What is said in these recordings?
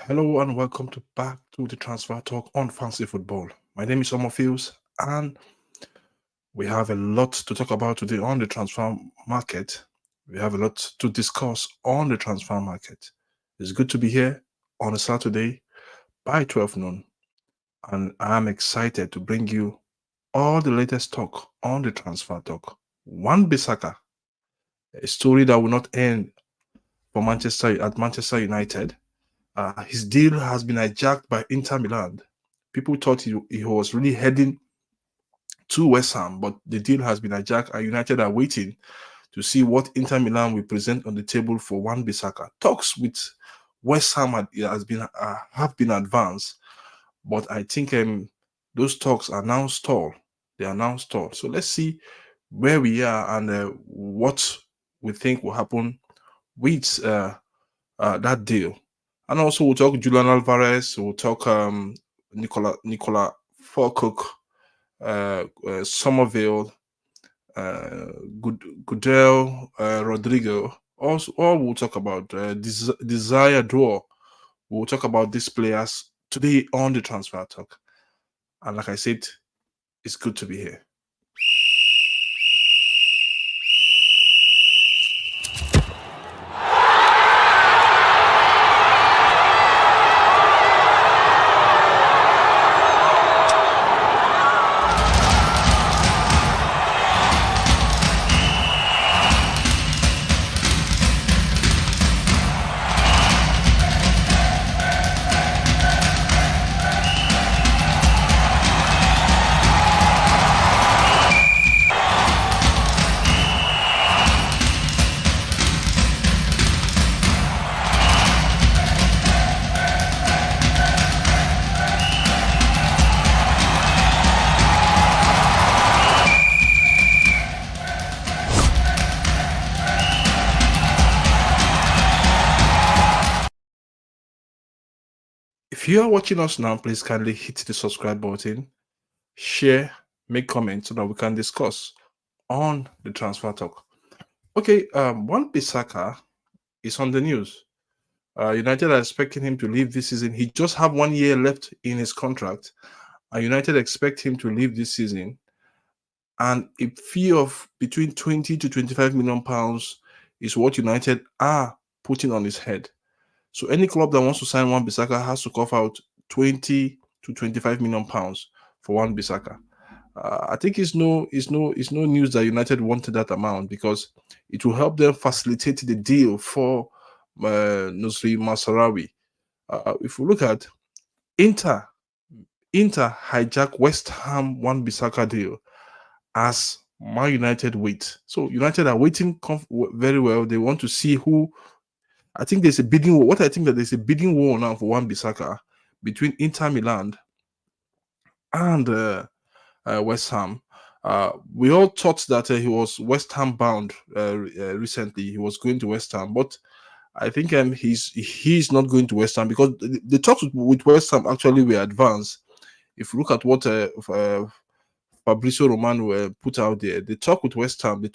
Hello and welcome back to the Transfer Talk on Fancy Football. My name is Omofius, and we have a lot to talk about today on the transfer market. We have a lot to discuss on the transfer market. It's good to be here on a Saturday by 12 noon, and I'm excited to bring you all the latest talk on the Transfer Talk. Wan-Bissaka, a story that will not end for Manchester United. His deal has been hijacked by Inter Milan. People thought he was really heading to West Ham, but the deal has been hijacked, and United are waiting to see what Inter Milan will present on the table for Wan-Bissaka. Talks with West Ham have been advanced, but I think those talks are now stalled. They are now stalled. So let's see where we are and what we think will happen with that deal. And also we'll talk Julian Alvarez, we'll talk Niclas Fullkrug, Somerville, Goodell, Rodrigo. Also, all we'll talk about Desire Draw. We'll talk about these players today on the Transfer Talk. And like I said, it's good to be here. If you are watching us now, please kindly hit the subscribe button, share, make comments so that we can discuss on the Transfer Talk. Okay, Wan-Bissaka is on the news. United are expecting him to leave this season. He just have 1 year left in his contract, and United expect him to leave this season. And a fee of between 20 to 25 million pounds is what United are putting on his head. So any club that wants to sign Wan-Bissaka has to cough out 20 to 25 million pounds for Wan-Bissaka. I think it's no news that United wanted that amount, because it will help them facilitate the deal for Nusri Masarawi. If we look at Inter hijack West Ham Wan-Bissaka deal as Man United wait. So United are waiting very well. They want to see who. I think there's a bidding war. What I think that there's a bidding war now for Wan-Bissaka between Inter Milan and West Ham. We all thought that he was West Ham bound recently. He was going to West Ham, but I think he's not going to West Ham, because the talks with West Ham actually were advanced. If you look at what Fabrizio Romano put out there, the talk with West Ham is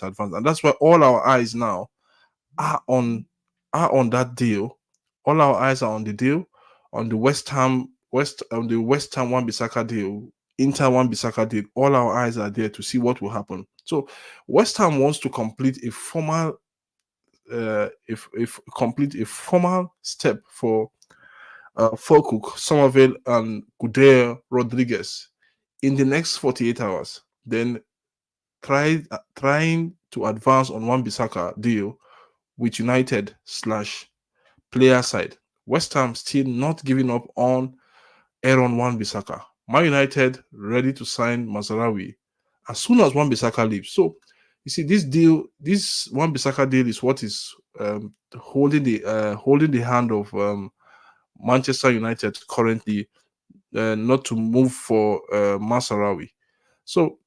advanced, and that's why all our eyes now are on that deal. All our eyes are on the deal, on the West Ham Wan-Bissaka deal, Inter Wan-Bissaka deal. All our eyes are there to see what will happen. So West Ham wants to complete a formal step for Fullkrug, Somerville, and Goodell Rodriguez in the next 48 hours. Then trying to advance on Wan-Bissaka deal with United / player side. West Ham still not giving up on Aaron Wan-Bissaka. Man United ready to sign Mazarawi as soon as Wan-Bissaka leaves. So you see, this Wan-Bissaka deal is what is holding the hand of Manchester United currently, not to move for Mazarawi. So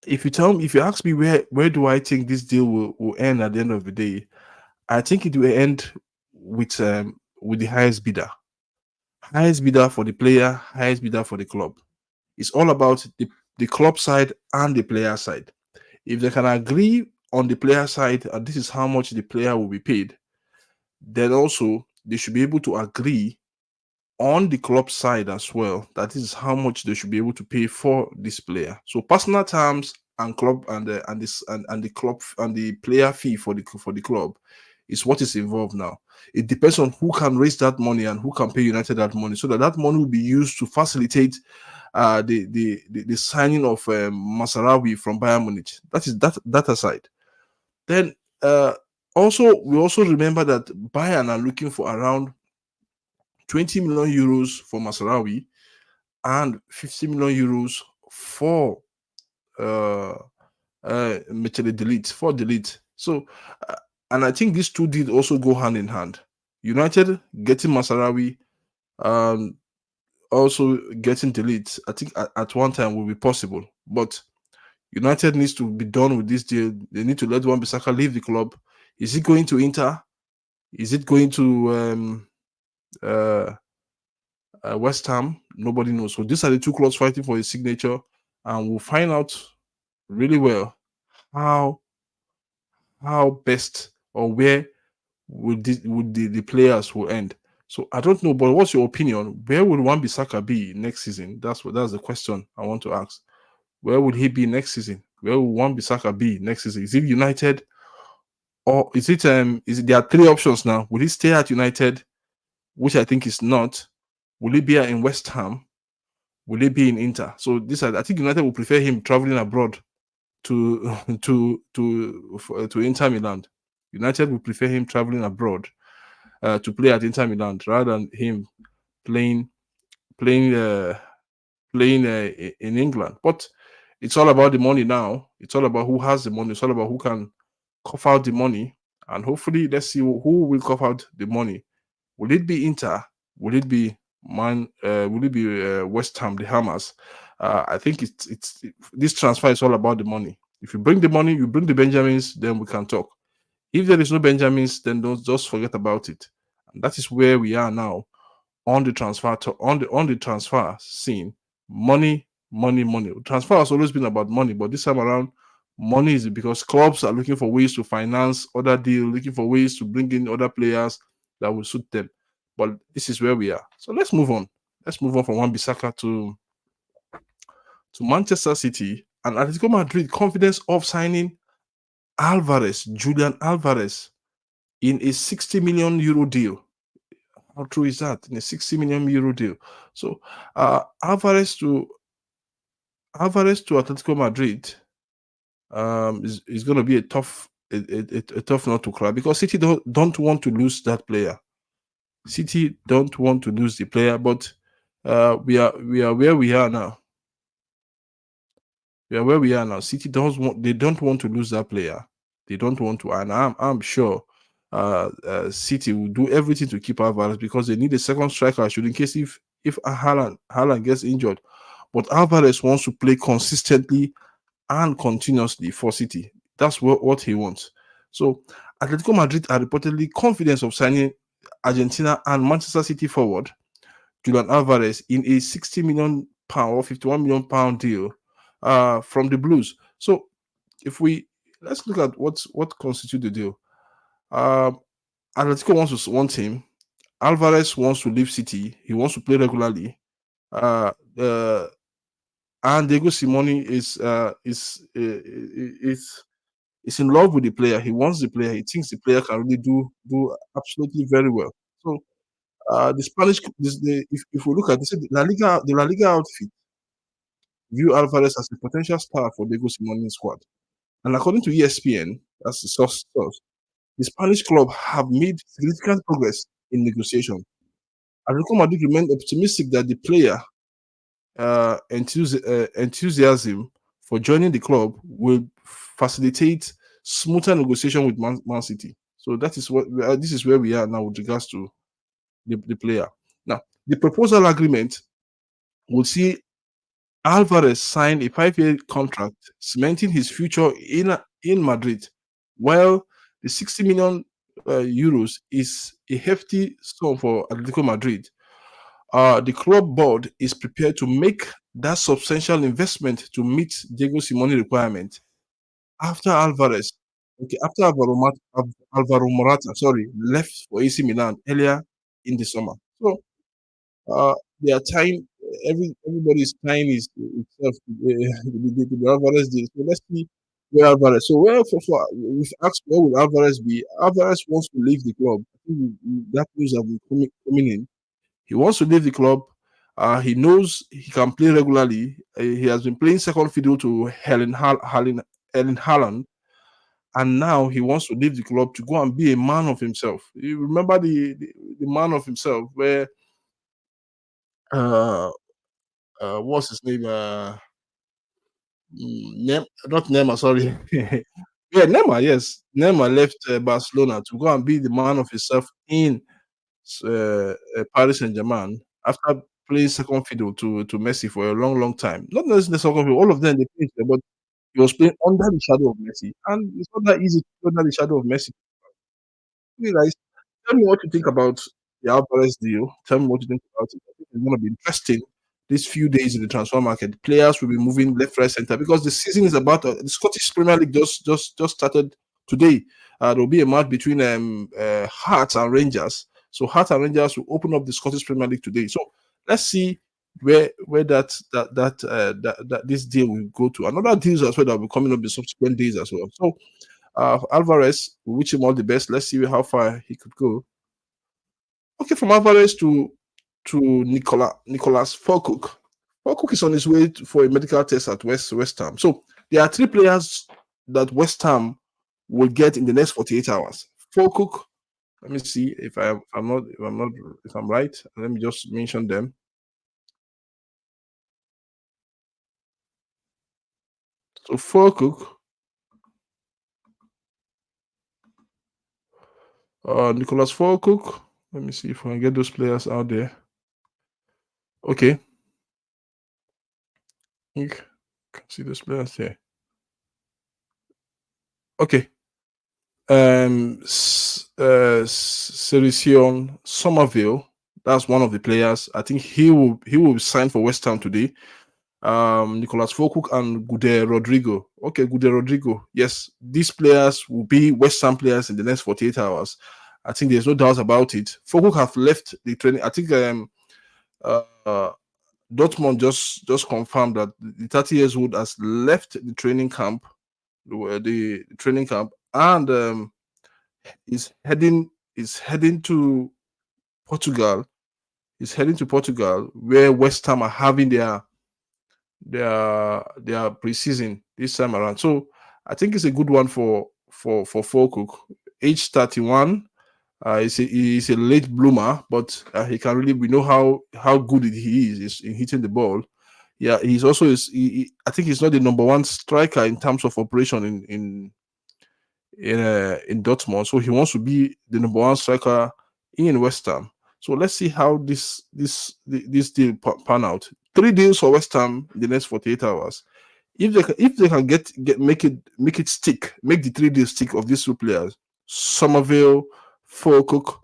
if you ask me where do I think this deal will end at the end of the day, I think it will end with the highest bidder. Highest bidder for the player, highest bidder for the club. It's all about the club side and the player side. If they can agree on the player side, and this is how much the player will be paid, then also they should be able to agree on the club side as well. That is how much they should be able to pay for this player. So personal terms and club and this and the club and the player fee for the club is what is involved now. It depends on who can raise that money and who can pay United that money, so that that money will be used to facilitate the signing of Masarawi from Bayern Munich. That is that aside. Then uh, also we also remember that Bayern are looking for around 20 million euros for Masarawi and 50 million euros for uh Michele Delete for Delete. So uh, and I think these two did also go hand in hand. United getting Masarawi, um also getting Delete, I think at one time will be possible. But United needs to be done with this deal. They need to let Wan-Bissaka leave the club. Is it going to Inter? Is it going to uh West Ham? Nobody knows. So these are the two clubs fighting for his signature, and we'll find out really well how best or where would the players will end. So I don't know, but what's your opinion? Where will Wan-Bissaka be next season? That's the question I want to ask. Where will he be next season? Where will Wan-Bissaka be next season? Is it United, or is it there are three options now? Will he stay at United, which I think is not? Will he be in West Ham? Will he be in Inter? So I think United will prefer him traveling abroad to to Inter Milan. United will prefer him traveling abroad to play at Inter Milan rather than him playing playing uh, playing in England. But it's all about the money now. It's all about who has the money. It's all about who can cough out the money. And hopefully, let's see who will cough out the money. Will it be Inter? Will it be Man? Will it be West Ham, the Hammers? I think this transfer is all about the money. If you bring the money, you bring the Benjamins, then we can talk. If there is no Benjamins, then don't just forget about it. And that is where we are now on the on the transfer scene. Money, money, money. Transfer has always been about money, but this time around, money is because clubs are looking for ways to finance other deals, looking for ways to bring in other players that will suit them. But this is where we are. So let's move on. Let's move on from Wan-Bissaka to Manchester City and Atletico Madrid confidence of signing Julian Alvarez in a 60 million euro deal. How true is that? In a 60 million euro deal. So Alvarez to Atletico Madrid is going to be a tough nut to crack, because City don't want to lose that player. City don't want to lose the player, but we are where we are now. We are where we are now. City don't want to lose that player. They don't want to, and I'm sure City will do everything to keep Alvarez, because they need a second striker should in case if Haaland gets injured. But Alvarez wants to play consistently and continuously for City. That's what he wants. So Atletico Madrid are reportedly confident of signing Argentina and Manchester City forward Julian Alvarez in a 60 million pound or 51 million pound deal from the Blues. So if we let's look at what constitutes the deal. Um, Atletico wants him. Alvarez wants to leave City. He wants to play regularly. Uh, uh, and Diego Simone is in love with the player. He wants the player. He thinks the player can really do absolutely very well. So the Spanish, if we look at this, the La Liga outfit view Alvarez as a potential star for Diego Simone's squad. And according to ESPN, that's the source, the Spanish club have made significant progress in negotiation. Atletico Madrid remain optimistic that the player enthusiasm for joining the club will facilitate smoother negotiation with Man City. So that is this is where we are now with regards to the player. Now, the proposal agreement will see Alvarez sign a 5-year contract, cementing his future in Madrid, while the 60 million euros is a hefty sum for Atletico Madrid. The club board is prepared to make that substantial investment to meet Diego Simone requirement after Alvarez, okay, after Alvaro Morata, sorry, left for AC Milan earlier in the summer. So they are tying everybody's tying his itself to the Alvarez deal. So let's see where Alvarez. So where for we've asked where will Alvarez be? Alvarez wants to leave the club. I think that news have been coming in. He wants to leave the club. He knows he can play regularly. He has been playing second fiddle to Helen Haaland, and now he wants to leave the club to go and be a man of himself. You remember the man of himself, where uh, what's his name? Not Neymar, sorry. Yeah, Neymar. Yes, Neymar left Barcelona to go and be the man of himself in Paris Saint-Germain after playing second fiddle to Messi for a long, long time. Not necessarily second fiddle, all of them they played, but he was playing under the shadow of Messi, and it's not that easy to play under the shadow of Messi. You guys, tell me what you think about the Alvarez deal. Tell me what you think about it. I think it's going to be interesting these few days in the transfer market. Players will be moving left, right, center because the season is about. The Scottish Premier League just started today. There will be a match between Hearts and Rangers. So Hearts and Rangers will open up the Scottish Premier League today. So let's see where that this deal will go to. Another deals as well that will be coming up in subsequent days as well. So Alvarez, we wish him all the best. Let's see how far he could go. Okay, from Alvarez to Niclas Fullkrug. Fullkrug is on his way for a medical test at West Ham. So there are three players that West Ham will get in the next 48 hours. Fullkrug. Let me see if I'm right. Let me just mention them. So Fullkrug, Niclas Fullkrug. Let me see if I can get those players out there. Okay. You can see those players here. Okay. Serision Somerville, that's one of the players. I think he will sign for West Ham today. Niclas Fullkrug and Gude Rodrigo. Okay, Gude Rodrigo. Yes, these players will be West Ham players in the next 48 hours. I think there's no doubt about it. Fullkrug have left the training. I think uh, Dortmund just confirmed that the 30 years old has left the training camp, the training camp, and is heading to Portugal. He's heading to Portugal, where West Ham are having their preseason this time around. So I think it's a good one for Fullkrug. Age 31. He's a late bloomer, but he can really. We know how good he is in hitting the ball. Yeah, he's also I think he's not the number one striker in terms of operation in Dortmund. So he wants to be the number one striker in West Ham. So let's see how this deal pan out. 3 deals for West Ham in the next 48 hours. If they can make it stick, make the 3 deals stick of these two players, Somerville, Fulkrug,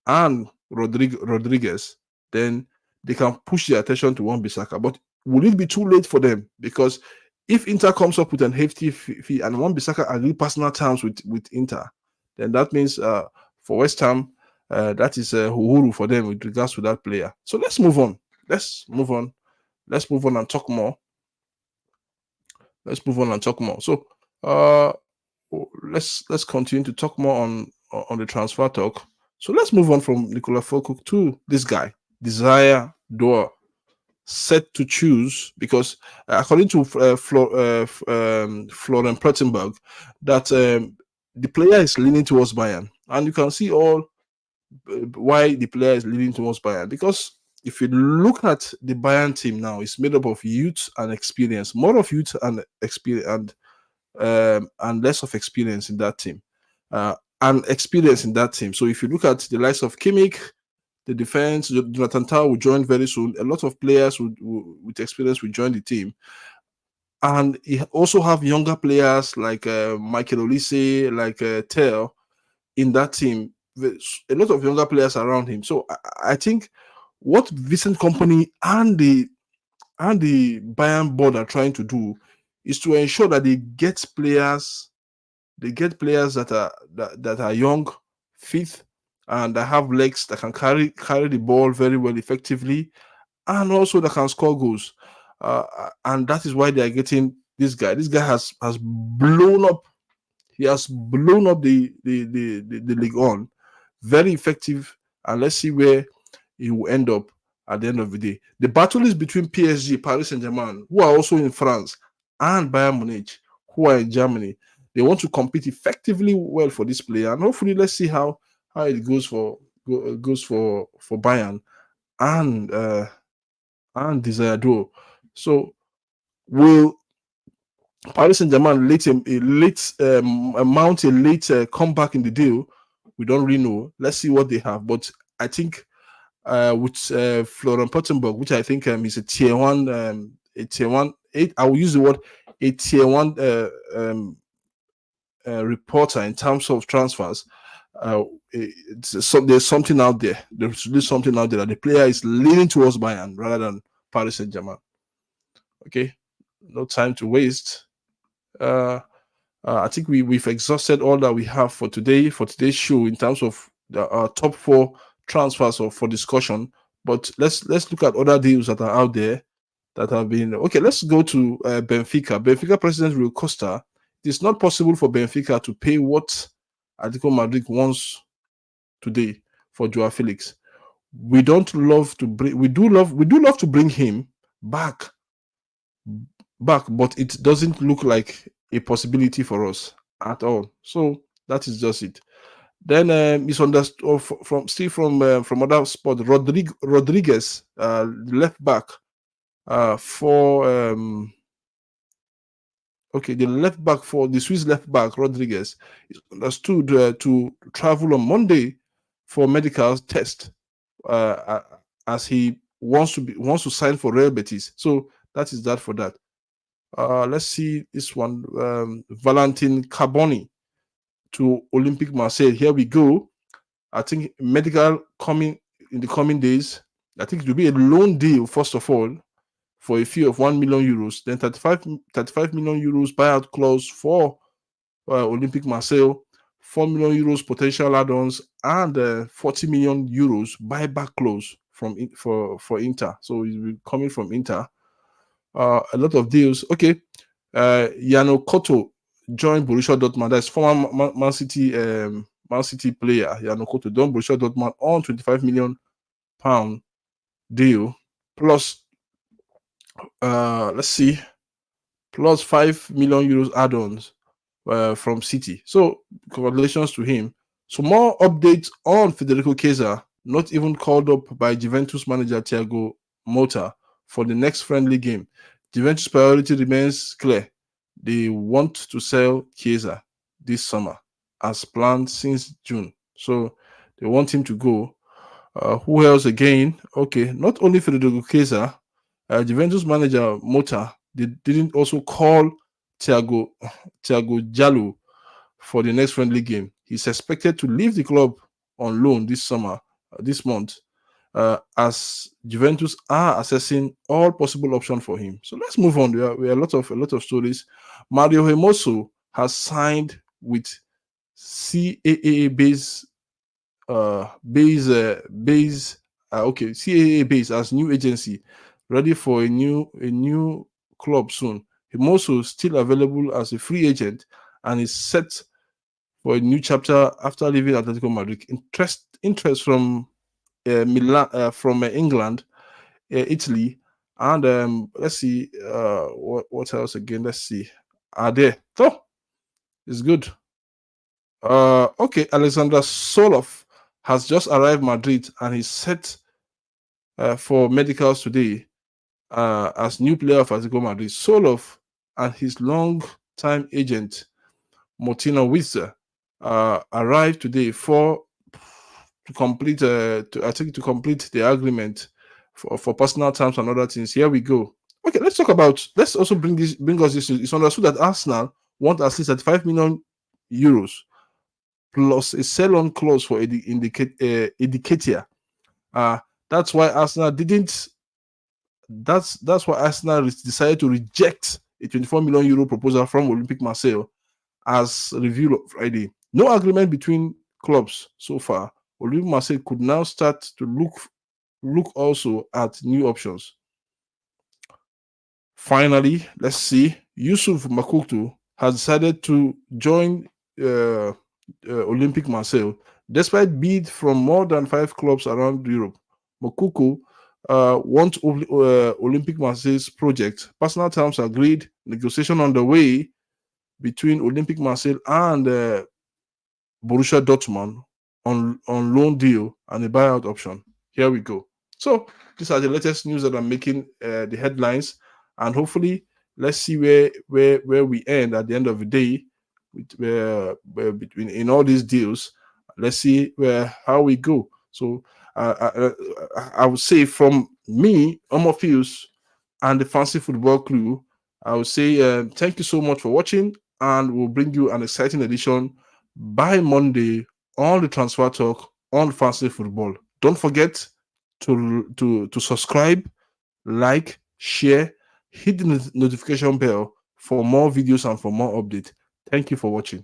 and Rodriguez, then they can push their attention to Wan-Bissaka. But will it be too late for them? Because if Inter comes up with an hefty fee and Wan-Bissaka agree personal terms with Inter, then that means for West Ham, that is uhuru for them with regards to that player. So let's move on. Let's move on and talk more. So uh, let's continue to talk more on the transfer talk. So let's move on from Niclas Fullkrug to this guy, Desire Doer, set to choose because according to Florian Plettenberg, that the player is leaning towards Bayern, and you can see all why the player is leaning towards Bayern. Because if you look at the Bayern team now, it's made up of youth and experience, more of youth and experience and less of experience in that team. And experience in that team. So if you look at the likes of Kimmich, the defense, Jonathan Tah will join very soon. A lot of players with experience will join the team. And you also have younger players like Michael Olise, like Tell in that team. A lot of younger players around him. So I think what Vincent Company and the Bayern board are trying to do is to ensure that they get players that are young, fit, and that have legs that can carry the ball very well effectively, and also that can score goals. And that is why they are getting this guy. This guy has blown up. He has blown up the league on. Very effective. And let's see where he will end up at the end of the day. The battle is between PSG, Paris Saint-Germain, who are also in France, and Bayern Munich, who are in Germany. They want to compete effectively well for this player, and hopefully, let's see how it goes for Bayern and Desire Duo. So, will Paris Saint-Germain mount a late comeback in the deal? We don't really know. Let's see what they have, but I think with Florian Pottenberg, which I think is a tier one, I will use the word a tier one reporter in terms of transfers. There's something out there. There's really something out there that the player is leaning towards Bayern rather than Paris Saint-Germain. Okay, no time to waste. I think we've exhausted all that we have for today, for today's show, in terms of the top 4 transfers for discussion. But let's look at other deals that are out there that have been okay. Let's go to Benfica. Benfica president Rui Costa. It is not possible for Benfica to pay what Atletico Madrid wants today for Joao Felix. We do love to bring him back, but it doesn't look like a possibility for us at all. So that is just it. Then it's understood from other sport. Rodriguez, left back for the left back for the Swiss left back Rodriguez is understood to travel on Monday for medical test as he wants to sign for Real Betis. So that is that for that. Let's see this one. Valentin Carboni to Olympique Marseille. Here we go. I think medical coming in the coming days. I think it will be a loan deal, first of all, for a fee of 1 million euros. Then 35 million euros buyout clause for Olympique Marseille, 4 million euros potential add-ons, and 40 million euros buyback clause for Inter. So it will be coming from Inter. A lot of deals. Okay. Yano Koto joined Borussia Dortmund. That's former Man City player. Yano Koto joined Borussia Dortmund on £25 million deal. Plus, let's see, plus 5 million euros add-ons from City. So congratulations to him. So more updates on Federico Chiesa, not even called up by Juventus manager Thiago Motta for the next friendly game. Juventus' priority remains clear. They want to sell Chiesa this summer as planned since June. So they want him to go. Who else again? Okay, not only Federico Chiesa, Juventus manager Motta didn't also call Thiago Jallo for the next friendly game. He's expected to leave the club on loan this month, as Juventus are assessing all possible options for him. So let's move on. We have a lot of stories. Mario Hermoso has signed with CAA base CAA base as new agency, ready for a new club soon. Hermoso still available as a free agent and is set for a new chapter after leaving Atletico Madrid. Interest from Milan, from England, Italy, and let's see what else again. Let's see. There. So it's good. Okay, Alexander Solov has just arrived Madrid and he's set for medicals today as new player of Atletico Madrid. Solov and his long-time agent Martina Witzer arrived today to complete the agreement for personal terms and other things. Here we go. Okay, let's also bring us this. It's understood that Arsenal want at least 35 million euros plus a sell-on clause for Indicatia. That's why Arsenal didn't. That's why Arsenal decided to reject a 24 million euro proposal from Olympique Marseille, as revealed on Friday. No agreement between clubs so far, Olympique Marseille could now start to look also at new options. Finally, let's see. Yusuf Makutu has decided to join Olympique Marseille despite bid from more than 5 clubs around Europe. Mokuku wants Olympique Marseille's project. Personal terms agreed. Negotiation on the way between Olympique Marseille and Borussia Dortmund on loan deal and a buyout option. Here we go. So these are the latest news that are making the headlines, and hopefully let's see where we end at the end of the day with between in all these deals. Let's see how we go. So I would say from me, Omofius, and the Fancy Football Crew, I would say thank you so much for watching, and we'll bring you an exciting edition by Monday on the Transfer Talk on Fancy Football. Don't forget to subscribe, like, share, hit the notification bell for more videos and for more updates. Thank you for watching.